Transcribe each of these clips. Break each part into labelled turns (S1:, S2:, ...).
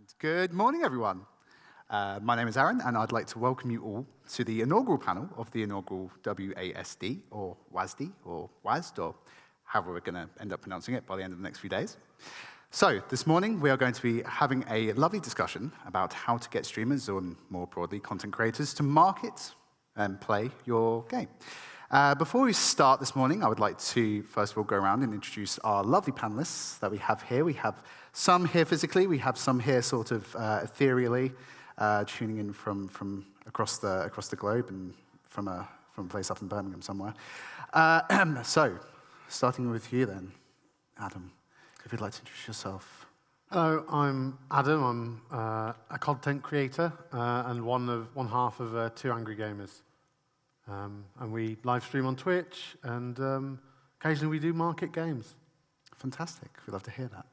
S1: And good morning, everyone. My name is Aaron, and I'd like to welcome you all to the inaugural panel of the inaugural W.A.S.D, or W.A.S.D, or W.A.S.D, or however we're going to end up pronouncing it by the end of the next few days. So this morning, we are going to be having a lovely discussion about how to get streamers, or more broadly, content creators, to market and play your game. Before we start this morning, I would like to, first of all, go around and introduce our lovely panelists that we have here. We have some here physically. We have some here sort of ethereally, tuning in from across the globe and from a place up in Birmingham somewhere. So, starting with you then, Adam, if you'd like to introduce yourself.
S2: Hello, I'm Adam. I'm a content creator and one half of Two Angry Gamers. And we live stream on Twitch, and occasionally we do market games.
S1: Fantastic. We'd love to hear that.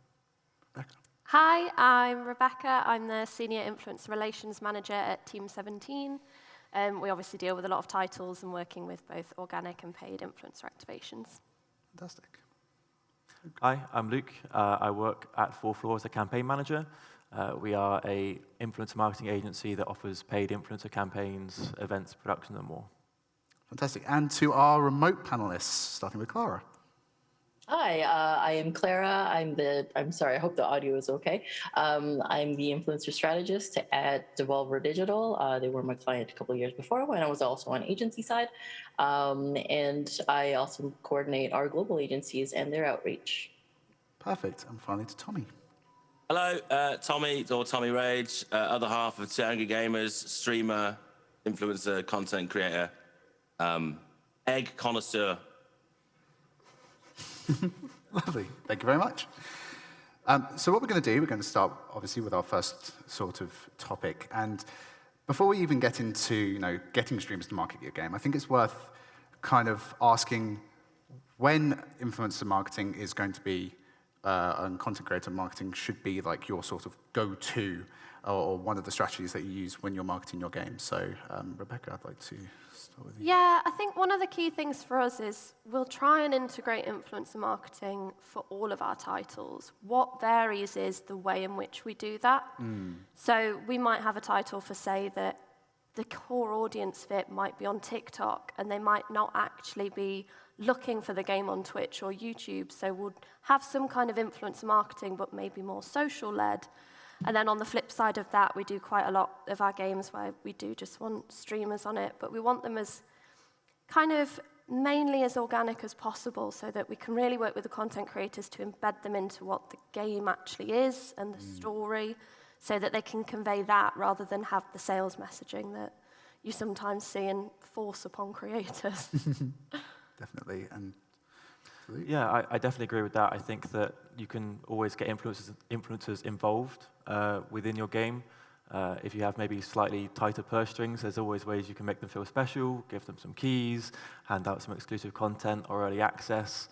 S1: Rebecca.
S3: Hi, I'm Rebecca. I'm the Senior Influencer Relations Manager at Team 17. We obviously deal with a lot of titles and working with both organic and paid influencer activations.
S1: Fantastic.
S4: Hi, I'm Luke. I work at 4 Floor as a campaign manager. We are a influencer marketing agency that offers paid influencer campaigns, events, production, and more.
S1: Fantastic. And to our remote panelists, starting with Clara.
S5: Hi, I am Clara. I'm sorry, I hope the audio is okay. I'm the influencer strategist at Devolver Digital. They were my client a couple of years before when I was also on agency side. And I also coordinate our global agencies and their outreach.
S1: Perfect. And finally to Tommy.
S6: Hello, Tommy, or Tommy Rage, other half of Two Angry Gamers, streamer, influencer, content creator, egg connoisseur.
S1: Lovely. Thank you very much. So what we're going to do, we're going to start, obviously, with our first sort of topic. And before we even get into, getting streamers to market your game, I think it's worth kind of asking when influencer marketing is going to be, and content creator marketing should be like your sort of go-to, or one of the strategies that you use when you're marketing your game. So, Rebecca, I'd like to start with you.
S3: Yeah, I think one of the key things for us is we'll try and integrate influencer marketing for all of our titles. What varies is the way in which we do that. So we might have a title for, say, that the core audience fit might be on TikTok, and they might not actually be looking for the game on Twitch or YouTube. So we'll have some kind of influencer marketing, but maybe more social-led. And then on the flip side of that, we do quite a lot of our games where we do just want streamers on it, but we want them as kind of mainly as organic as possible so that we can really work with the content creators to embed them into what the game actually is and the story so that they can convey that rather than have the sales messaging that you sometimes see and force upon creators.
S1: Definitely. And
S4: Yeah, I definitely agree with that. I think that you can always get influencers involved within your game. If you have maybe slightly tighter purse strings, there's always ways you can make them feel special, give them some keys, hand out some exclusive content or early access.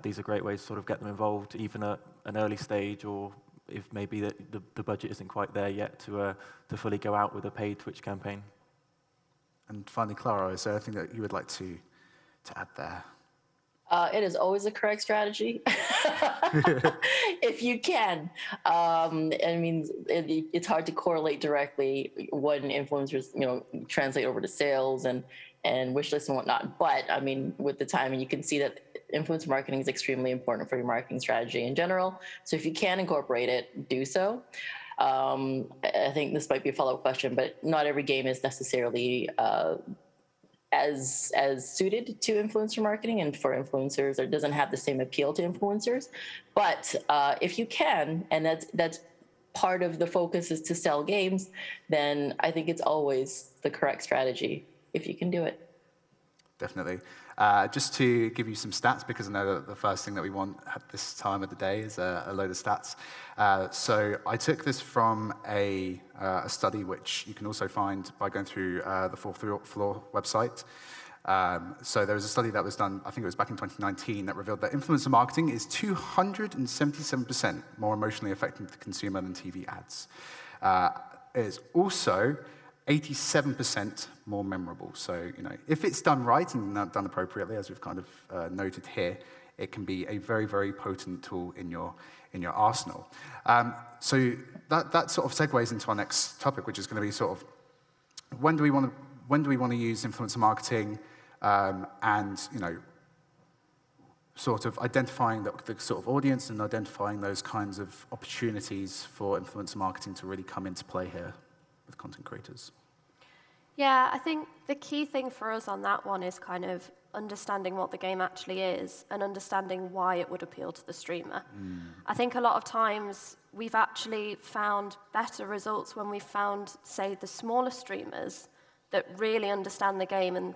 S4: These are great ways to sort of get them involved, even at an early stage, or if maybe the budget isn't quite there yet to fully go out with a paid Twitch campaign.
S1: And finally, Clara, is there anything that you would like to add there?
S5: It is always a correct strategy, if you can. I mean, it's hard to correlate directly when influencers, translate over to sales and wish lists and whatnot. But I mean, with the timing, you can see that influencer marketing is extremely important for your marketing strategy in general. So if you can incorporate it, do so. I think this might be a follow-up question, but not every game is necessarily as suited to influencer marketing, and for influencers, it doesn't have the same appeal to influencers. But if you can, and that's part of the focus is to sell games, then I think it's always the correct strategy if you can do it.
S1: Definitely. Just to give you some stats, because I know that the first thing that we want at this time of the day is a load of stats. So I took this from a study which you can also find by going through the 4 Floor website. So there was a study that was done, I think it was back in 2019, that revealed that influencer marketing is 277% more emotionally affecting the consumer than TV ads. It is also 87% more memorable. So, if it's done right and done appropriately, as we've kind of noted here, it can be a very, very potent tool in your arsenal. So that sort of segues into our next topic, which is going to be sort of when do we want to use influencer marketing, and sort of identifying the sort of audience and identifying those kinds of opportunities for influencer marketing to really come into play here with content creators.
S3: Yeah, I think the key thing for us on that one is kind of understanding what the game actually is and understanding why it would appeal to the streamer. I think a lot of times we've actually found better results when we've found, say, the smaller streamers that really understand the game and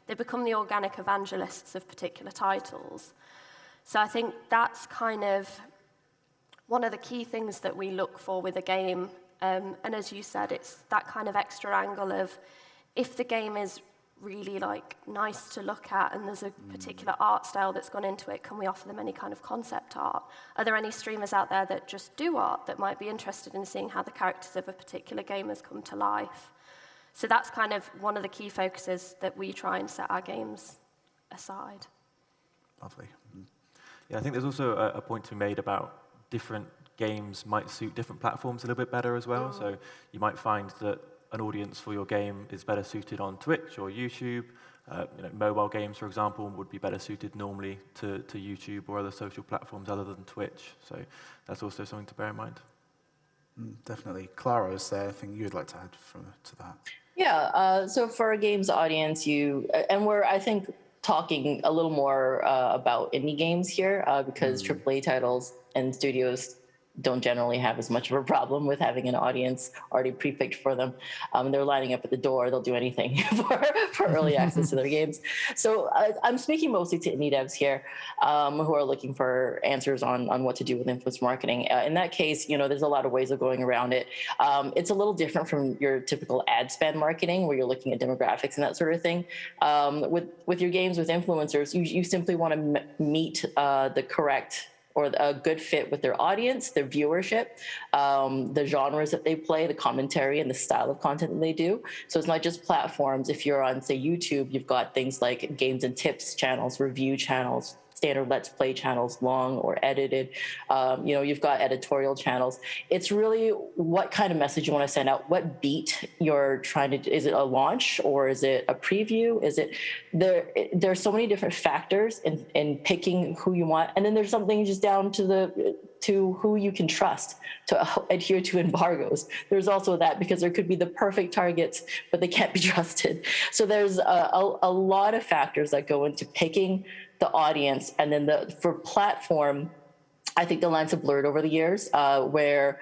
S3: they become the organic evangelists of particular titles. So I think that's kind of one of the key things that we look for with a game. And as you said, it's that kind of extra angle of if the game is really nice to look at and there's a particular art style that's gone into it, can we offer them any kind of concept art? Are there any streamers out there that just do art that might be interested in seeing how the characters of a particular game has come to life? So that's kind of one of the key focuses that we try and set our games aside.
S1: Lovely.
S4: Yeah, I think there's also a point to be made about different games might suit different platforms a little bit better as well. So you might find that an audience for your game is better suited on Twitch or YouTube. Mobile games, for example, would be better suited normally to YouTube or other social platforms other than Twitch. So that's also something to bear in mind.
S1: Definitely. Clara, is there anything you'd like to add to that?
S5: Yeah, so for a games audience, and we're, I think, talking a little more about indie games here because AAA titles and studios don't generally have as much of a problem with having an audience already pre-picked for them. They're lining up at the door. They'll do anything for early access to their games. So I'm speaking mostly to indie devs here who are looking for answers on what to do with influence marketing. In that case, there's a lot of ways of going around it. It's a little different from your typical ad spend marketing where you're looking at demographics and that sort of thing. With your games with influencers, you simply want to meet the correct or a good fit with their audience, their viewership, the genres that they play, the commentary, and the style of content that they do. So it's not just platforms. If you're on, say, YouTube, you've got things like games and tips channels, review channels, standard Let's Play channels, long or edited. You've got editorial channels. It's really what kind of message you want to send out, what beat you're trying to, is it a launch or is it a preview? There's so many different factors in picking who you want. And then there's something just down to who you can trust to adhere to embargoes. There's also that because there could be the perfect targets, but they can't be trusted. So there's a lot of factors that go into picking the audience. And then for platform, I think the lines have blurred over the years where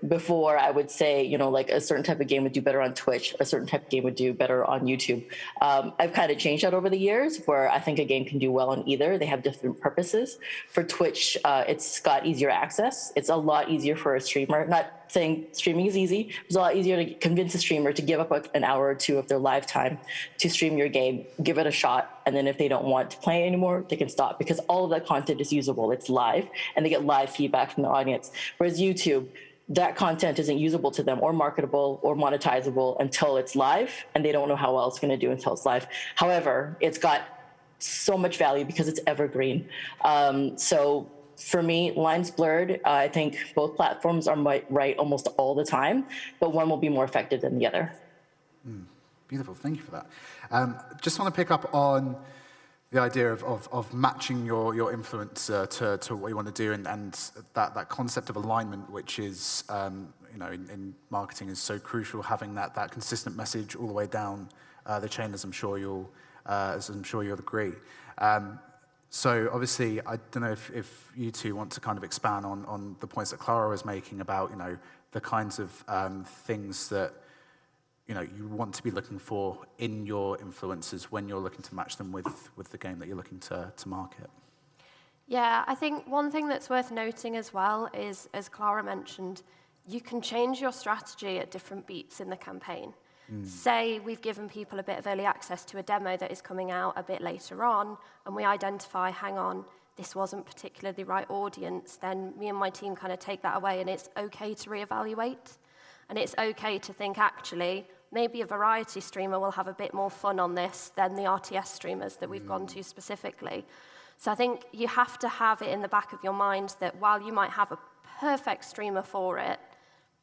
S5: before I would say, a certain type of game would do better on Twitch, a certain type of game would do better on YouTube. I've kind of changed that over the years where I think a game can do well on either. They have different purposes. For Twitch, it's got easier access. It's a lot easier for a streamer. Not saying streaming is easy. It's a lot easier to convince a streamer to give up an hour or two of their live time to stream your game, give it a shot, and then if they don't want to play anymore, they can stop because all of that content is usable. It's live, and they get live feedback from the audience. Whereas YouTube, that content isn't usable to them or marketable or monetizable until it's live, and they don't know how well it's going to do until it's live. However, it's got so much value because it's evergreen. So for me, lines blurred. I think both platforms are right almost all the time, but one will be more effective than the other.
S1: Beautiful, thank you for that. Just want to pick up on the idea of matching your influencer to what you want to do, and that concept of alignment, which is in marketing is so crucial. Having that consistent message all the way down the chain, as I'm sure you'll agree. So obviously, I don't know if you two want to kind of expand on the points that Clara was making about the kinds of things that you want to be looking for in your influencers when you're looking to match them with the game that you're looking to market.
S3: Yeah, I think one thing that's worth noting as well is, as Clara mentioned, you can change your strategy at different beats in the campaign. Say we've given people a bit of early access to a demo that is coming out a bit later on, and we identify, hang on, this wasn't particularly the right audience, then me and my team kind of take that away, and it's okay to reevaluate. And it's okay to think, actually, maybe a variety streamer will have a bit more fun on this than the RTS streamers that we've gone to specifically. So I think you have to have it in the back of your mind that while you might have a perfect streamer for it,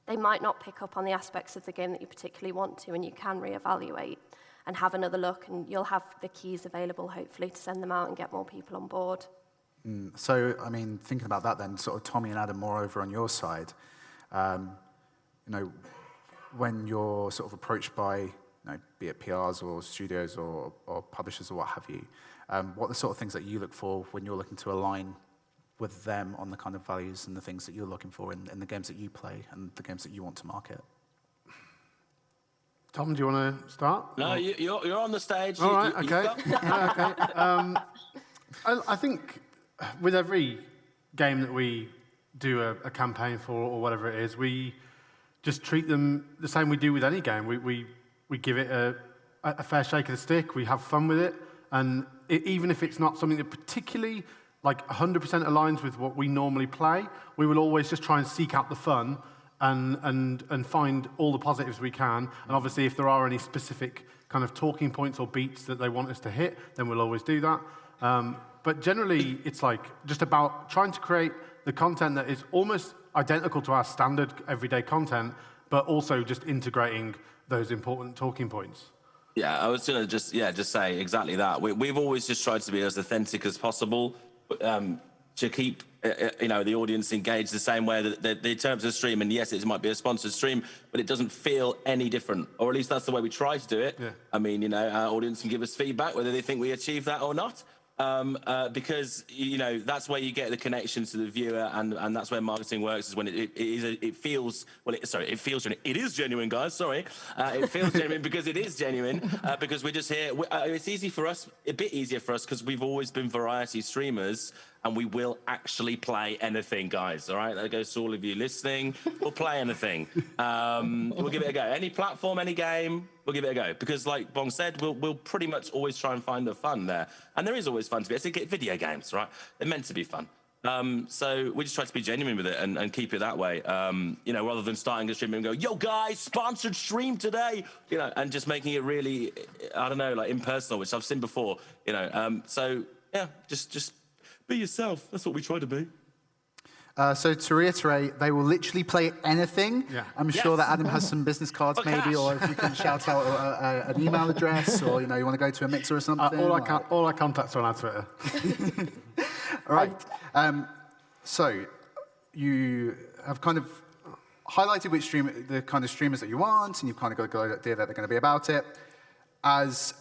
S3: they might not pick up on the aspects of the game that you particularly want to, and you can reevaluate and have another look, and you'll have the keys available, hopefully, to send them out and get more people on board.
S1: So, I mean, thinking about that then, sort of Tommy and Adam, more over on your side, when you're sort of approached by, be it PRs or studios or publishers or what have you, what are the sort of things that you look for when you're looking to align with them on the kind of values and the things that you're looking for in the games that you play and the games that you want to market?
S2: Tom, do you want to start?
S6: No, you're on the stage.
S2: All right, okay. Okay. I think with every game that we do a campaign for or whatever it is, we just treat them the same we do with any game. We give it a fair shake of the stick. We have fun with it, and even if it's not something that particularly 100% aligns with what we normally play, we will always just try and seek out the fun and find all the positives we can. And obviously, if there are any specific kind of talking points or beats that they want us to hit, then we'll always do that. But generally, it's just about trying to create the content that is almost identical to our standard everyday content, but also just integrating those important talking points. Yeah,
S6: I was going to just say exactly that. We've always just tried to be as authentic as possible, to keep the audience engaged the same way that in terms of stream, and yes, it might be a sponsored stream, but it doesn't feel any different, or at least that's the way we try to do it. Yeah. I mean, our audience can give us feedback whether they think we achieve that or not. Because that's where you get the connection to the viewer, and that's where marketing works. Is when it feels genuine. It is genuine, guys. Sorry, it feels genuine because it is genuine. Because we're just here. It's easy for us, a bit easier for us, because we've always been variety streamers, and we will actually play anything, guys. All right, that goes to all of you listening. We'll play anything. We'll give it a go. Any platform, any game. We'll give it a go, because like Bong said, we'll pretty much always try and find the fun there. And there is always fun to be. It's like video games, right? They're meant to be fun. So we just try to be genuine with it and keep it that way. Rather than starting a stream and go, yo guys, sponsored stream today, and just making it really, impersonal, which I've seen before, So yeah, just be yourself. That's what we try to be.
S1: So to reiterate, they will literally play anything. Yeah. I'm sure that Adam has some business cards, maybe, or if you can shout out an email address, or you want to go to a mixer or something.
S2: All our contacts are on our Twitter.
S1: All right. So you have kind of highlighted the kind of streamers that you want, and you've kind of got a good idea that they're going to be about it. As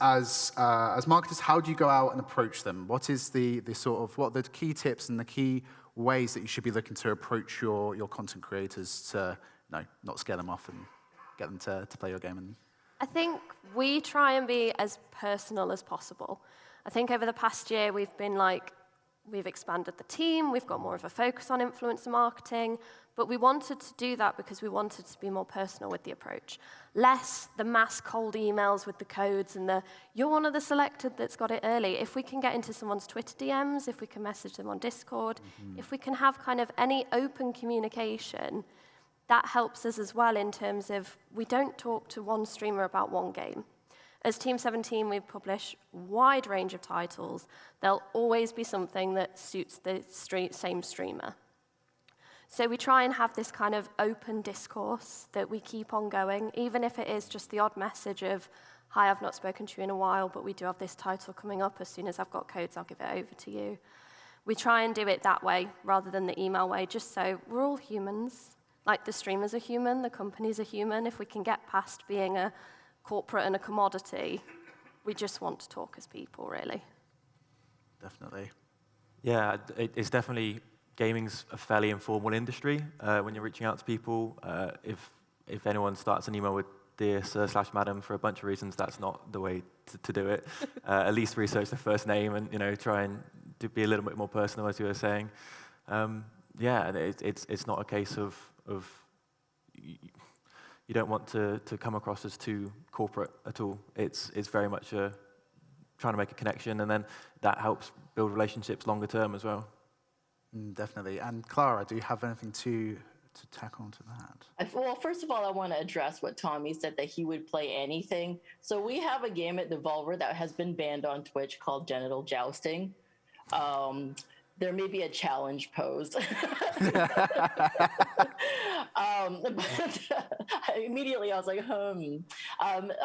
S1: marketers, how do you go out and approach them? What is what are the key tips and the key ways that you should be looking to approach your content creators to not scare them off and get them to play your game?
S3: I think we try and be as personal as possible. I think over the past year we've expanded the team, we've got more of a focus on influencer marketing, but we wanted to do that because we wanted to be more personal with the approach. Less the mass cold emails with the codes and you're one of the selected that's got it early. If we can get into someone's Twitter DMs, if we can message them on Discord, if we can have kind of any open communication, that helps us as well in terms of we don't talk to one streamer about one game. As Team 17, we publish a wide range of titles. There'll always be something that suits the same streamer. So we try and have this kind of open discourse that we keep on going, even if it is just the odd message of, hi, I've not spoken to you in a while, but we do have this title coming up. As soon as I've got codes, I'll give it over to you. We try and do it that way rather than the email way, just so we're all humans. Like the streamers are human, the companies are human. If we can get past being a corporate and a commodity, we just want to talk as people, really.
S1: Definitely. Yeah,
S4: it's definitely, gaming's a fairly informal industry when you're reaching out to people. If anyone starts an email with dear sir/madam, for a bunch of reasons, that's not the way to do it. At least research the first name and try and be a little bit more personal, as you were saying. It's not a case of you don't want to come across as too corporate at all. It's very much trying to make a connection, and then that helps build relationships longer term as well.
S1: Definitely. And Clara, do you have anything to tack on to that?
S5: Well, first of all, I want to address what Tommy said, that he would play anything. So we have a game at Devolver that has been banned on Twitch called Genital Jousting. there may be a challenge posed. But immediately I was like,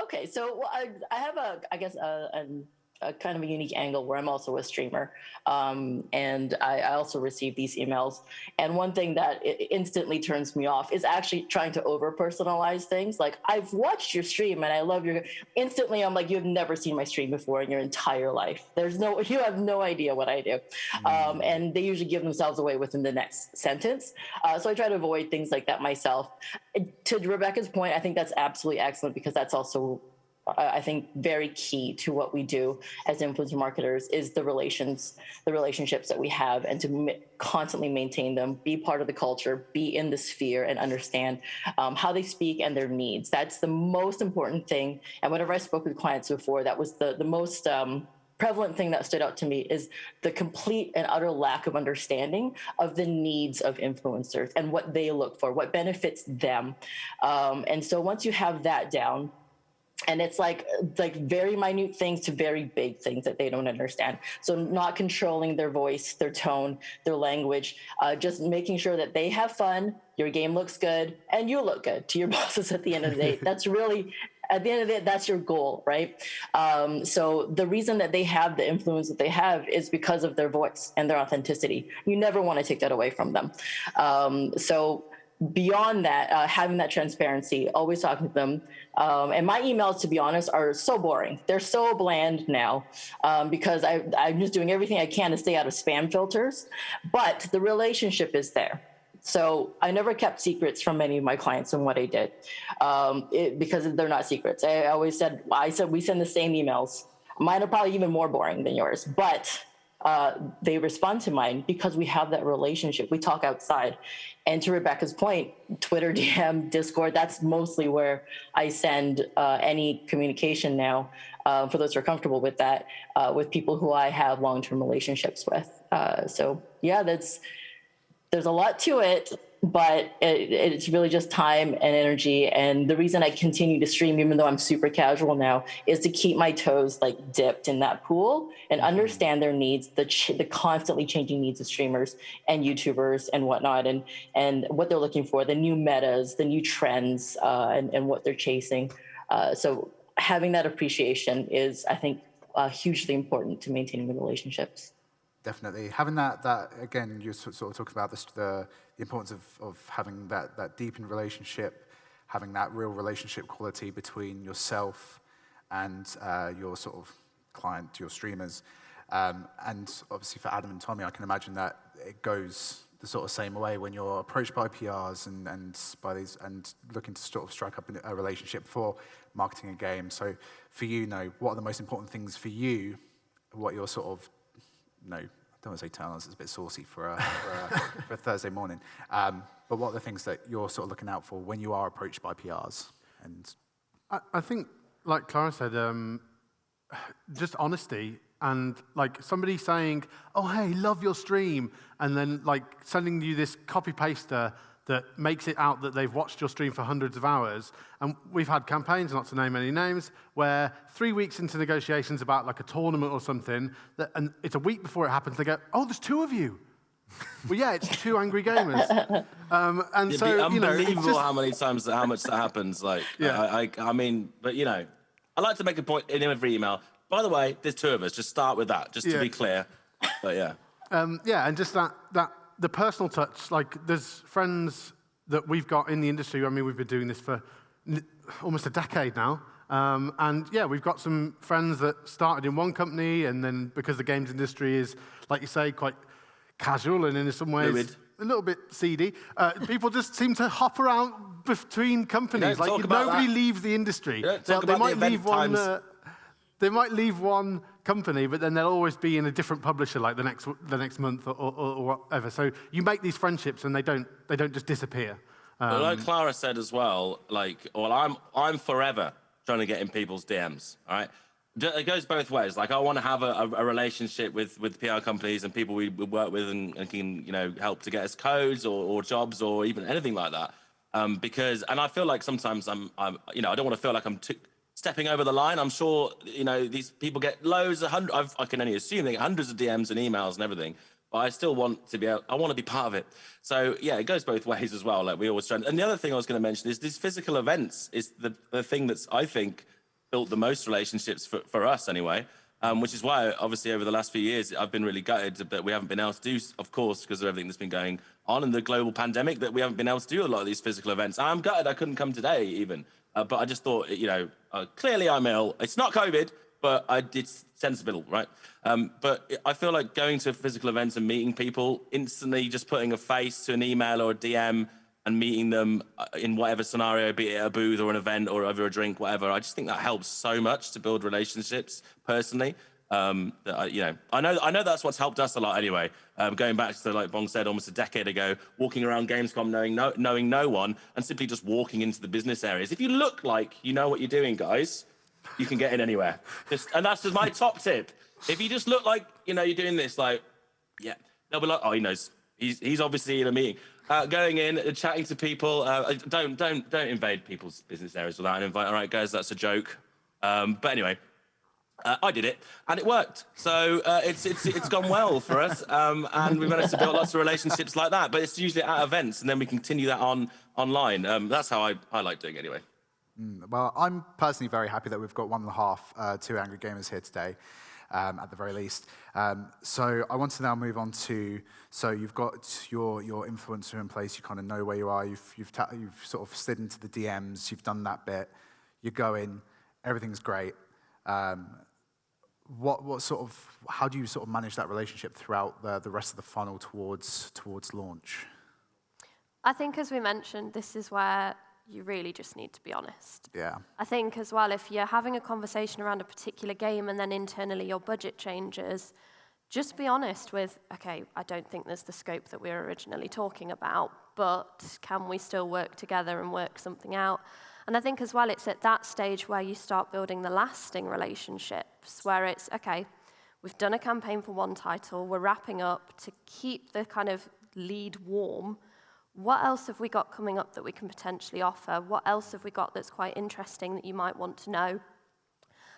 S5: okay, so I have I guess a kind of a unique angle where I'm also a streamer, and I also receive these emails. And one thing that instantly turns me off is actually trying to over-personalize things. Like, I've watched your stream and I love your. Instantly, I'm like, you've never seen my stream before in your entire life. You have no idea what I do, and they usually give themselves away within the next sentence. So I try to avoid things like that myself. To Rebecca's point, I think that's absolutely excellent, because that's also, I think, very key to what we do as influencer marketers is the relationships that we have, and to constantly maintain them, be part of the culture, be in the sphere, and understand how they speak and their needs. That's the most important thing. And whenever I spoke with clients before, that was the most prevalent thing that stood out to me, is the complete and utter lack of understanding of the needs of influencers and what they look for, what benefits them. And so once you have that down, and it's like very minute things to very big things that they don't understand. So not controlling their voice, their tone, their language, just making sure that they have fun, your game looks good, and you look good to your bosses at the end of the day. That's really, at the end of the day, that's your goal, right? So the reason that they have the influence that they have is because of their voice and their authenticity. You never want to take that away from them. So beyond that, having that transparency, always talking to them. And my emails, to be honest, are so boring. They're so bland now, because I'm just doing everything I can to stay out of spam filters, but the relationship is there. So I never kept secrets from any of my clients on what I did, because they're not secrets. I said we send the same emails. Mine are probably even more boring than yours, but they respond to mine because we have that relationship. We talk outside. And to Rebecca's point, Twitter, DM, Discord, that's mostly where I send any communication now, for those who are comfortable with that, with people who I have long-term relationships with. So yeah, there's a lot to it, but it's really just time and energy. And the reason I continue to stream, even though I'm super casual now, is to keep my toes like dipped in that pool and understand their needs, the constantly changing needs of streamers and YouTubers and whatnot, and what they're looking for, the new metas, the new trends, and what they're chasing. So having that appreciation is, I think, hugely important to maintaining the relationships.
S1: Definitely. Having that again, you're sort of talking about the importance of having that deepened relationship, having that real relationship quality between yourself and your sort of client, your streamers. And obviously for Adam and Tommy, I can imagine that it goes the sort of same way when you're approached by PRs and looking to sort of strike up a relationship for marketing a game. So for you, what are the most important things for you, what you're sort of, I don't want to say turn-ons, it's a bit saucy for a Thursday morning. But what are the things that you're sort of looking out for when you are approached by PRs? And
S2: I think, like Clara said, just honesty, and like somebody saying, "Oh, hey, love your stream," and then like sending you this copy-paster that makes it out that they've watched your stream for hundreds of hours. And we've had campaigns, not to name any names, where 3 weeks into negotiations about like a tournament or something, and it's a week before it happens, they go, "Oh, there's 2 of you." Well, yeah, it's 2 angry gamers. And
S6: It'd
S2: so,
S6: be unbelievable
S2: just,
S6: how much that happens. Like,
S2: yeah.
S6: I mean, but I like to make a point in every email. By the way, there's 2 of us. Just start with that, just to be clear. But yeah.
S2: And just that the personal touch. Like, there's friends that we've got in the industry. I mean, we've been doing this for almost a decade now. And yeah, we've got some friends that started in one company, and then because the games industry is, like you say, quite casual and in some ways a little bit seedy, people just seem to hop around between companies. Like, nobody leaves the industry. They might leave one company, but then they'll always be in a different publisher, like the next month or whatever. So you make these friendships, and they don't just disappear.
S6: Like Clara said as well, I'm forever trying to get in people's DMs. All right, it goes both ways. Like, I want to have a relationship with PR companies and people we work with and can help to get us codes or jobs or even anything like that. Because I feel like sometimes I don't want to feel like I'm stepping over the line. I'm sure, these people get loads of I can only assume they get hundreds of DMs and emails and everything, but I still want to I want to be part of it. So yeah, it goes both ways as well. Like we always try. And the other thing I was going to mention is these physical events is the thing that's, I think, built the most relationships for us anyway. Which is why, obviously, over the last few years, I've been really gutted that we haven't been able to do, of course, because of everything that's been going on in the global pandemic, that we haven't been able to do a lot of these physical events. I'm gutted I couldn't come today, even. But I just thought, clearly I'm ill. It's not COVID, but it's sensible, right? But I feel like going to physical events and meeting people, instantly just putting a face to an email or a DM and meeting them in whatever scenario, be it a booth or an event or over a drink, whatever. I just think that helps so much to build relationships personally. I know that's what's helped us a lot anyway. Going back to, like Bong said, almost a decade ago, walking around Gamescom knowing no one and simply just walking into the business areas. If you look like you know what you're doing, guys, you can get in anywhere. And that's just my top tip. If you just look like, you're doing this, like, yeah, they'll be like, oh, he knows. He's obviously in a meeting. Going in and chatting to people. Don't invade people's business areas without an invite. All right, guys, that's a joke. But anyway, I did it and it worked. So it's gone well for us, and we managed to build lots of relationships like that. But it's usually at events, and then we continue that online. That's how I like doing it anyway.
S1: Well, I'm personally very happy that we've got 1.5 two angry gamers here today. At the very least. So I want to now move on to, so you've got your influencer in place, you kind of know where you are, you've sort of slid into the DMs, you've done that bit, you go in, everything's great. What sort of, how do you sort of manage that relationship throughout the rest of the funnel towards launch?
S3: I think, as we mentioned, this is where you really just need to be honest.
S1: Yeah.
S3: I think as well, if you're having a conversation around a particular game and then internally your budget changes, just be honest with, okay, I don't think there's the scope that we were originally talking about, but can we still work together and work something out? And I think as well, it's at that stage where you start building the lasting relationships, where it's, okay, we've done a campaign for one title, we're wrapping up to keep the kind of lead warm. What else have we got coming up that we can potentially offer? What else have we got that's quite interesting that you might want to know?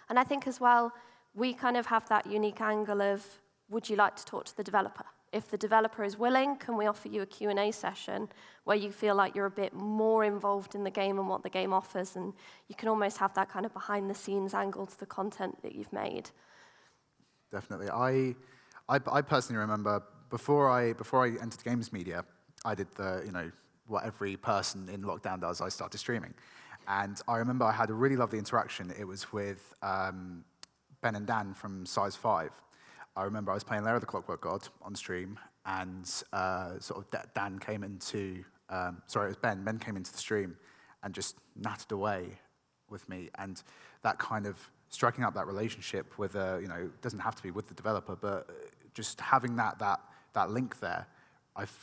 S3: And I think as well, we kind of have that unique angle of, would you like to talk to the developer? If the developer is willing, can we offer you a Q&A session where you feel like you're a bit more involved in the game and what the game offers, and you can almost have that kind of behind-the-scenes angle to the content that you've made?
S1: Definitely. I personally remember, before I entered games media, I did what every person in lockdown does, I started streaming. And I remember I had a really lovely interaction. It was with Ben and Dan from Size 5. I remember I was playing Lara the Clockwork God on stream, and Dan came into, it was Ben. Ben came into the stream and just nattered away with me. And that kind of striking up that relationship with, it doesn't have to be with the developer, but just having that link there,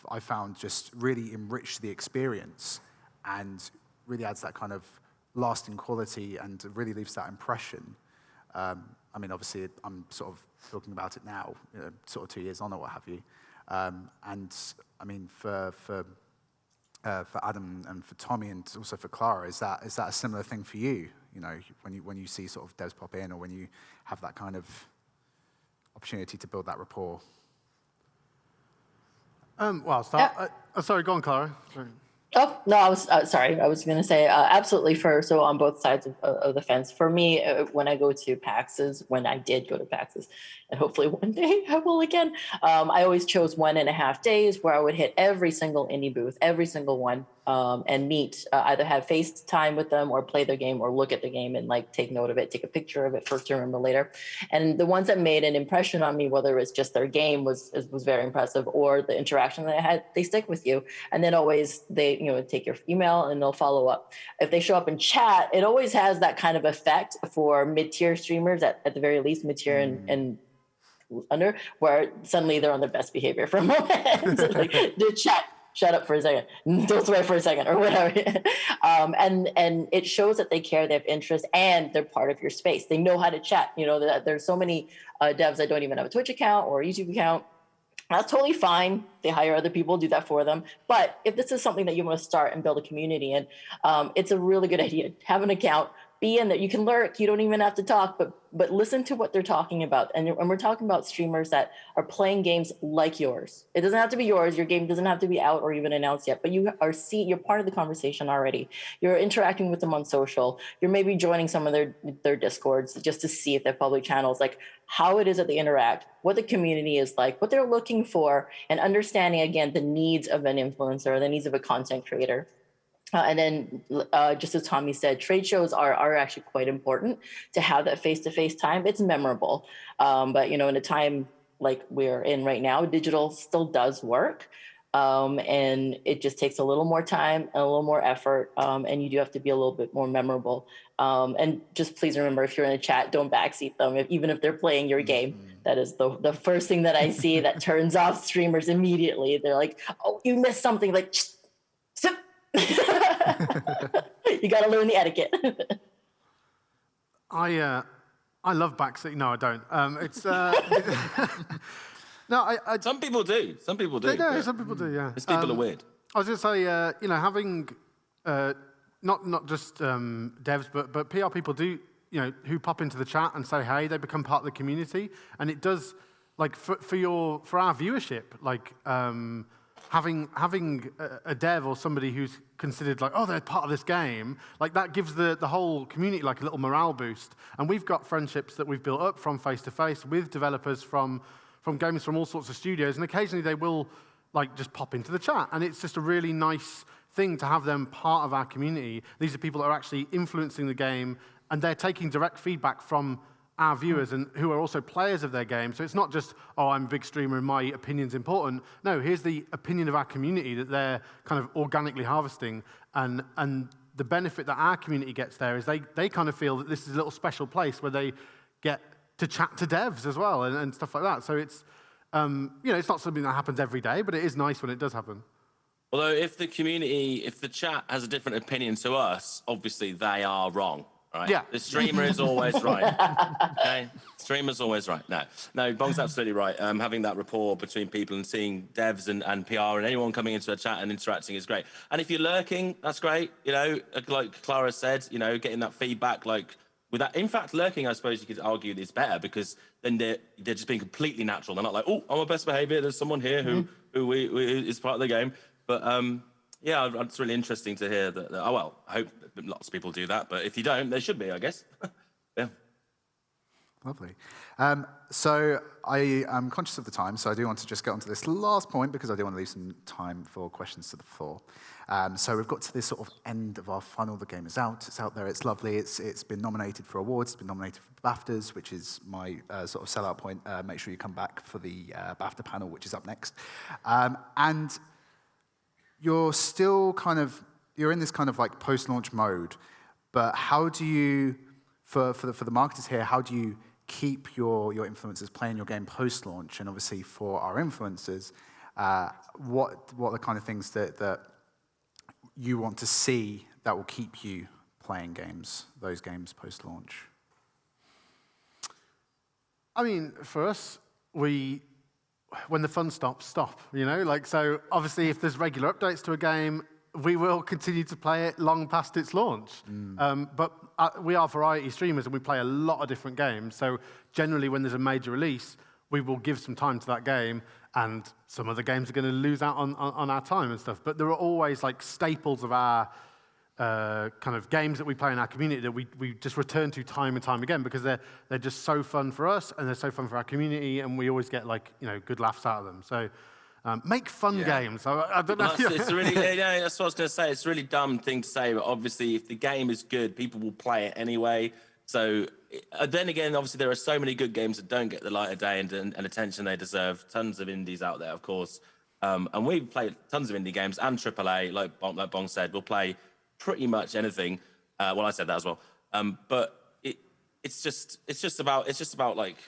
S1: I found just really enriched the experience and really adds that kind of lasting quality and really leaves that impression. Obviously, I'm sort of talking about it now, sort of 2 years on or what have you. For Adam and for Tommy and also for Clara, is that a similar thing for you? When you see sort of devs pop in, or when you have that kind of opportunity to build that rapport.
S2: I'll start. Sorry, go on, Clara. Sorry.
S5: Oh, no, I was sorry. I was going to say absolutely so on both sides of the fence. For me, when I go to PAXs, when I did go to PAXs, and hopefully one day I will again, I always chose 1.5 days where I would hit every single indie booth, every single one, and meet, either have FaceTime with them or play their game or look at the game and like take note of it, take a picture of it for to remember later. And the ones that made an impression on me, whether it's just their game was very impressive or the interaction that I had, they stick with you. And then always they, take your email and they'll follow up. If they show up in chat, it always has that kind of effect for mid-tier streamers, at the very least, mid-tier and under, where suddenly they're on their best behavior for a moment. So like, the chat, shut up for a second, don't swear for a second, or whatever. And it shows that they care, they have interest, and they're part of your space. They know how to chat. There's so many devs that don't even have a Twitch account or a YouTube account. That's totally fine. They hire other people, do that for them. But if this is something that you want to start and build a community in, it's a really good idea. Have an account, be in there. You can lurk. You don't even have to talk, but listen to what they're talking about. And we're talking about streamers that are playing games like yours. It doesn't have to be yours. Your game doesn't have to be out or even announced yet, but you're part of the conversation already. You're interacting with them on social. You're maybe joining some of their Discords just to see if they're public channels, like how it is that they interact, what the community is like, what they're looking for, and understanding, again, the needs of an influencer, the needs of a content creator. And then, just as Tommy said, trade shows are actually quite important to have that face-to-face time. It's memorable. But, in a time like we're in right now, digital still does work. And it just takes a little more time and a little more effort. And you do have to be a little bit more memorable. And just please remember, if you're in a chat, don't backseat them, even if they're playing your game. That is the first thing that I see that turns off streamers immediately. They're like, oh, you missed something. Like, sit. You got to learn the etiquette.
S2: I love backseat. No, I don't. It's no.
S6: Some people do. Some people do.
S2: No, some people do. Yeah.
S6: These people are weird.
S2: I was going to say, having not just devs, but PR people do, who pop into the chat and say, hey, they become part of the community, and it does, like, for our viewership, like. Having a dev or somebody who's considered like, oh, they're part of this game, like that gives the whole community like a little morale boost. And we've got friendships that we've built up from face-to-face with developers from games from all sorts of studios, and occasionally they will like just pop into the chat. And it's just a really nice thing to have them part of our community. These are people that are actually influencing the game, and they're taking direct feedback from our viewers and who are also players of their game. So it's not just, oh, I'm a big streamer and my opinion's important. No, here's the opinion of our community that they're kind of organically harvesting. And the benefit that our community gets there is they kind of feel that this is a little special place where they get to chat to devs as well and stuff like that. So it's, it's not something that happens every day, but it is nice when it does happen.
S6: Although if the chat has a different opinion to us, obviously they are wrong. Right?
S2: Yeah.
S6: The streamer is always right. Okay? Streamer's always right. No, Bong's absolutely right. Having that rapport between people and seeing devs and PR and anyone coming into a chat and interacting is great. And if you're lurking, that's great. Like Clara said, getting that feedback, like with that. In fact, lurking, I suppose you could argue is better because then they're just being completely natural. They're not like, oh, I'm on best behavior. There's someone here who is part of the game. But yeah, it's really interesting to hear that. Oh well, I hope lots of people do that. But if you don't, there should be, I guess. Yeah.
S1: Lovely. So I am conscious of the time, so I do want to just get onto this last point because I do want to leave some time for questions to the floor. So we've got to this sort of end of our funnel. The game is out. It's out there. It's lovely. It's been nominated for awards. It's been nominated for BAFTAs, which is my sort of sellout point. Make sure you come back for the BAFTA panel, which is up next. And you're still you're in this kind of like post-launch mode, but how do you, for the marketers here, how do you keep your influencers playing your game post-launch? And obviously for our influencers, what are the kind of things that you want to see that will keep you playing those games post-launch?
S2: I mean, for us, when the fun stops, stop, so obviously if there's regular updates to a game, we will continue to play it long past its launch. But we are variety streamers and we play a lot of different games. So generally when there's a major release, we will give some time to that game, and some other games are going to lose out on our time and stuff. But there are always like staples of our kind of games that we play in our community that we just return to time and time again because they're just so fun for us and they're so fun for our community, and we always get good laughs out of them. So make fun games. I don't know.
S6: It's really, that's what I was going to say. It's a really dumb thing to say, but obviously if the game is good, people will play it anyway. So then again, obviously there are so many good games that don't get the light of day and attention they deserve. Tons of indies out there, of course. And we play tons of indie games and AAA, like Bong said. We'll play pretty much anything. Well, I said that as well. But it's just about like,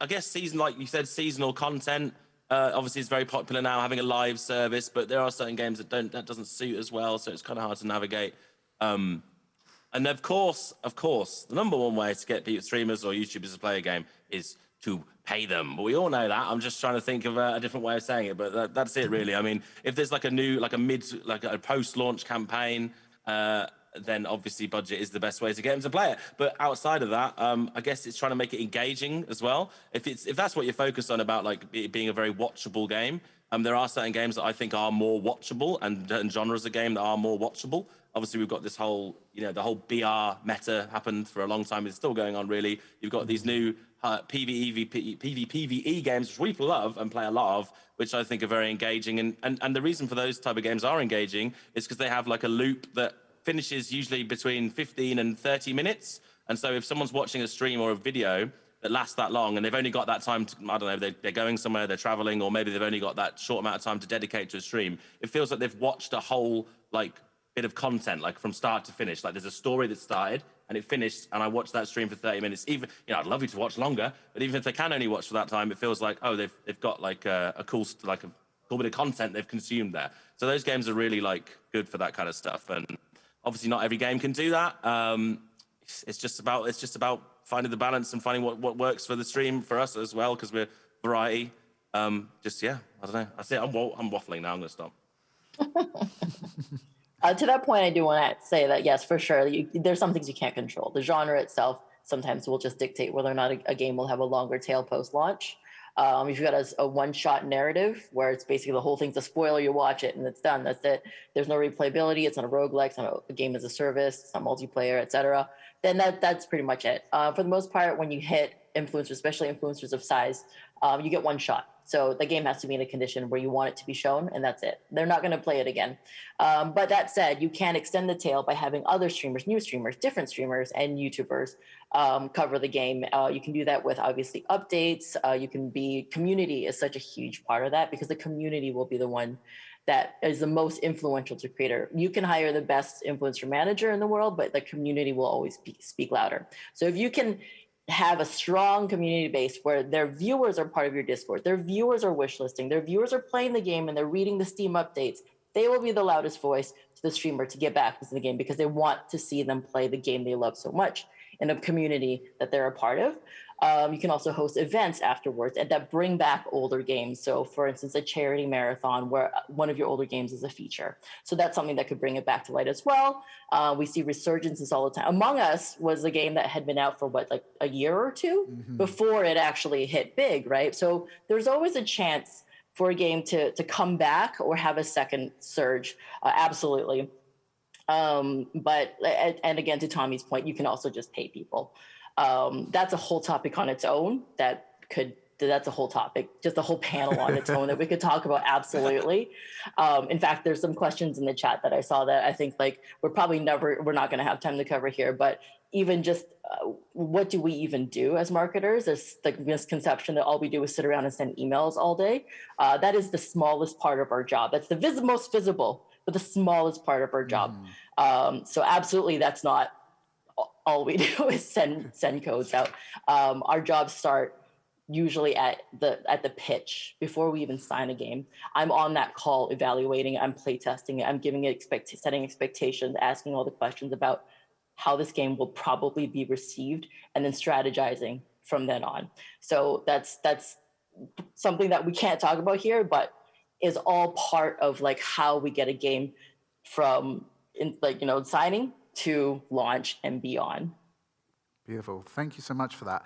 S6: I guess like you said, seasonal content. Obviously, it's very popular now, having a live service, but there are certain games that doesn't suit as well, so it's kind of hard to navigate. And of course, the number one way to get streamers or YouTubers to play a game is to pay them. But we all know that. I'm just trying to think of a different way of saying it, but that's it really. I mean, if there's like a post-launch campaign, then obviously budget is the best way to get them to play it. But outside of that, I guess it's trying to make it engaging as well. If that's what you're focused on about, like it being a very watchable game, there are certain games that I think are more watchable and genres of game that are more watchable. Obviously, we've got this whole, the whole BR meta happened for a long time. It's still going on, really. You've got these new PvPvE games, which we love and play a lot of, which I think are very engaging. And the reason for those type of games are engaging is because they have like a loop that finishes usually between 15 and 30 minutes. And so if someone's watching a stream or a video that lasts that long and they've only got that time to, I don't know, they're going somewhere, they're traveling, or maybe they've only got that short amount of time to dedicate to a stream, it feels like they've watched a whole, like, bit of content, like from start to finish. Like there's a story that started and it finished, and I watched that stream for 30 minutes. Even, I'd love you to watch longer, but even if they can only watch for that time, it feels like, oh, they've got like a cool bit of content they've consumed there. So those games are really like good for that kind of stuff. And obviously not every game can do that. It's just about finding the balance and finding what works for the stream for us as well, because we're variety. I don't know. That's it. I'm waffling now. I'm going to stop.
S5: To that point, I do want to say that, yes, for sure, there's some things you can't control. The genre itself sometimes will just dictate whether or not a game will have a longer tail post-launch. If you've got a one-shot narrative where it's basically the whole thing's a spoiler, you watch it and it's done. That's it. There's no replayability. It's not a roguelike. It's not a game as a service. It's not multiplayer, etc. Then that's pretty much it. For the most part, when you hit influencers, especially influencers of size, you get one shot. So the game has to be in a condition where you want it to be shown, and that's it. They're not going to play it again. But that said, you can extend the tail by having other streamers, new streamers, different streamers, and YouTubers cover the game. You can do that with, obviously, updates. Community is such a huge part of that, because the community will be the one that is the most influential to creator. You can hire the best influencer manager in the world, but the community will always speak louder. So if you can have a strong community base where their viewers are part of your Discord, their viewers are wishlisting, their viewers are playing the game and they're reading the Steam updates, they will be the loudest voice to the streamer to get back into the game, because they want to see them play the game they love so much in a community that they're a part of. You can also host events afterwards and that bring back older games. So for instance, a charity marathon where one of your older games is a feature. So that's something that could bring it back to light as well. We see resurgences all the time. Among Us was a game that had been out for like a year or two before it actually hit big, right? So there's always a chance for a game to come back or have a second surge. Absolutely. But again, to Tommy's point, you can also just pay people. That's a whole topic on its own. That's a whole topic, just a whole panel on its own that we could talk about. Absolutely. In fact, there's some questions in the chat that I saw that I think like we're not going to have time to cover here, but even just what do we even do as marketers? There's the misconception that all we do is sit around and send emails all day. That is the smallest part of our job. That's the most visible, but the smallest part of our job. So absolutely, that's not all we do is send codes out. Our jobs start usually at the pitch before we even sign a game. I'm on that call evaluating, I'm play testing it, I'm giving it setting expectations, asking all the questions about how this game will probably be received, and then strategizing from then on. So that's something that we can't talk about here, but is all part of like how we get a game from signing to launch and beyond.
S1: Beautiful. Thank you so much for that.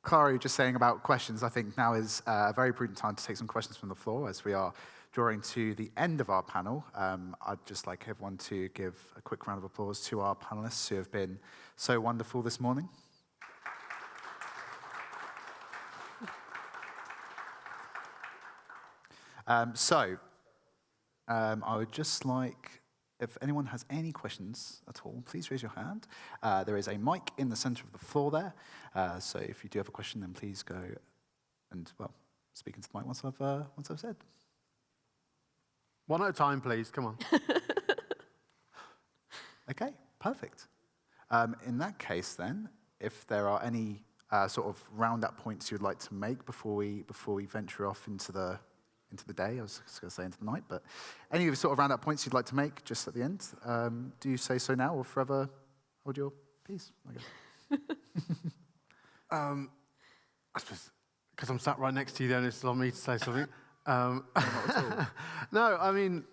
S1: Clara, you're just saying about questions. I think now is a very prudent time to take some questions from the floor as we are drawing to the end of our panel. I'd just like everyone to give a quick round of applause to our panelists who have been so wonderful this morning. I would just like, if anyone has any questions at all, please raise your hand. There is a mic in the center of the floor there. So if you do have a question, then please go and, speak into the mic once I've said.
S2: One at a time, please. Come on.
S1: Okay, perfect. In that case, then, if there are any sort of round-up points you'd like to make before we venture off into the day, I was just going to say into the night, but any of the sort of round-up points you'd like to make just at the end, do you say so now or forever hold your peace, I guess?
S2: I suppose, because I'm sat right next to you, then it's on me to say something.
S1: Not at all.
S2: No, I mean,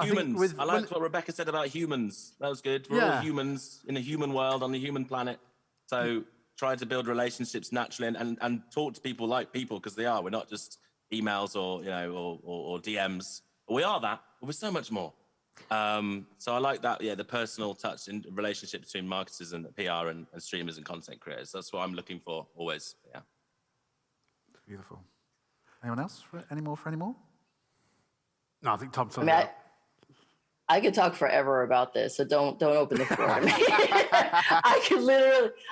S6: Humans. I liked what Rebecca said about humans. That was good. We're all humans in a human world on a human planet. So try to build relationships naturally and talk to people like people, because they are. We're not just emails or or DMs. We are that, but we're so much more. So I like that. Yeah, the personal touch in relationship between marketers and PR and streamers and content creators. That's what I'm looking for always. Yeah.
S1: Beautiful. Anyone else? Any more?
S2: No, I think Tom said
S5: I could talk forever about this, so don't open the floor.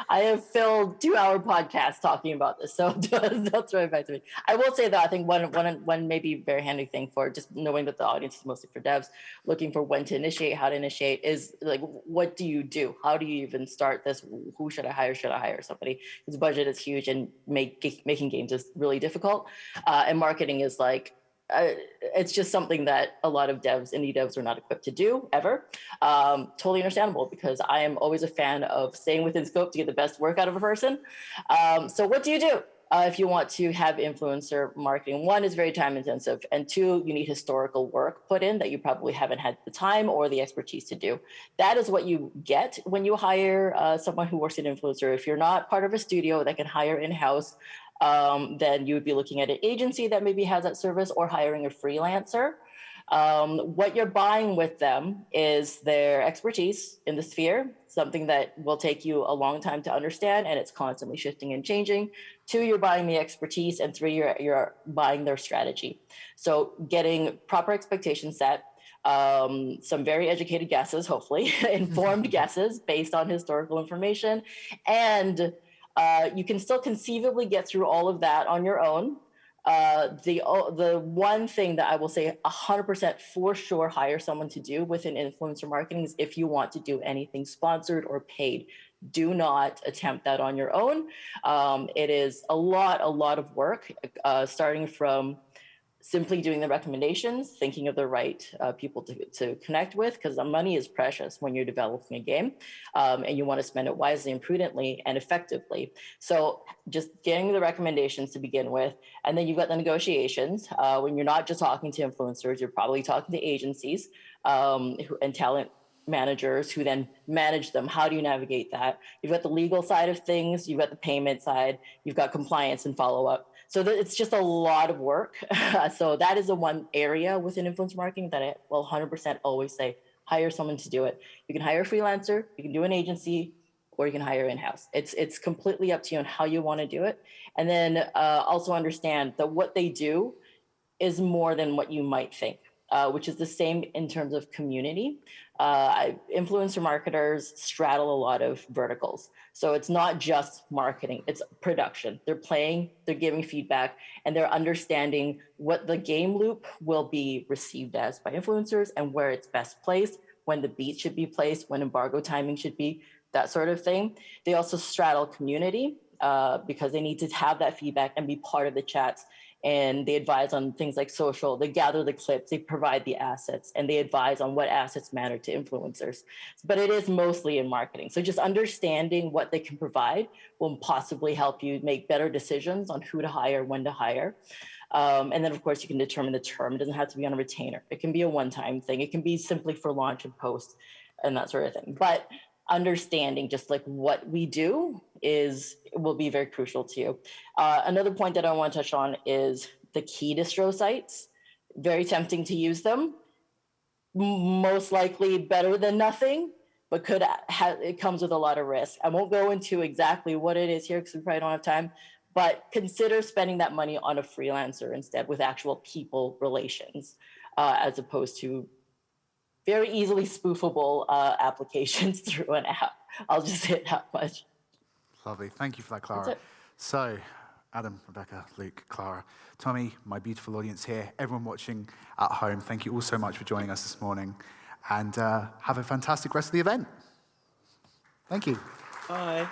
S5: I have filled 2-hour podcasts talking about this, so don't throw it back to me. I will say that I think one maybe very handy thing for just knowing that the audience is mostly for devs, looking for when to initiate, how to initiate, is like, what do you do? How do you even start this? Who should I hire? Should I hire somebody? Because budget is huge and making games is really difficult. And marketing is like, it's just something that a lot of indie devs are not equipped to do ever. Totally understandable, because I am always a fan of staying within scope to get the best work out of a person. So what do you do if you want to have influencer marketing? One, is very time intensive, and two, you need historical work put in that you probably haven't had the time or the expertise to do. That is what you get when you hire someone who works in influencer. If you're not part of a studio that can hire in-house, then you would be looking at an agency that maybe has that service, or hiring a freelancer. What you're buying with them is their expertise in the sphere, something that will take you a long time to understand, and it's constantly shifting and changing. 2, you're buying the expertise, and 3, you're buying their strategy. So getting proper expectations set, some very educated guesses, hopefully, informed guesses based on historical information, and you can still conceivably get through all of that on your own. The one thing that I will say 100% for sure hire someone to do within influencer marketing is if you want to do anything sponsored or paid. Do not attempt that on your own. It is a lot of work, starting from simply doing the recommendations, thinking of the right people to connect with, because the money is precious when you're developing a game, and you want to spend it wisely and prudently and effectively. So just getting the recommendations to begin with, and then you've got the negotiations. When you're not just talking to influencers, you're probably talking to agencies and talent managers who then manage them. How do you navigate that? You've got the legal side of things, you've got the payment side, you've got compliance and follow-up. So it's just a lot of work. So that is the one area within influencer marketing that I will 100% always say, hire someone to do it. You can hire a freelancer, you can do an agency, or you can hire in-house. It's completely up to you on how you want to do it. And then also understand that what they do is more than what you might think, which is the same in terms of community. Influencer marketers straddle a lot of verticals. So it's not just marketing, it's production. They're playing, they're giving feedback, and they're understanding what the game loop will be received as by influencers and where it's best placed, when the beat should be placed, when embargo timing should be, that sort of thing. They also straddle community because they need to have that feedback and be part of the chats. And they advise on things like social, they gather the clips, they provide the assets, and they advise on what assets matter to influencers. But it is mostly in marketing. So just understanding what they can provide will possibly help you make better decisions on who to hire, when to hire. And then, of course, you can determine the term. It doesn't have to be on a retainer. It can be a one-time thing. It can be simply for launch and post and that sort of thing. But understanding just like what we do will be very crucial to you. Another point that I want to touch on is the key distro sites. Very tempting to use them. Most likely better than nothing, but it comes with a lot of risk. I won't go into exactly what it is here because we probably don't have time, but consider spending that money on a freelancer instead with actual people relations, as opposed to very easily spoofable applications through an app. I'll just say that much.
S1: Lovely. Thank you for that, Clara. So, Adam, Rebecca, Luke, Clara, Tommy, my beautiful audience here, everyone watching at home, thank you all so much for joining us this morning. And have a fantastic rest of the event. Thank you.
S6: Bye.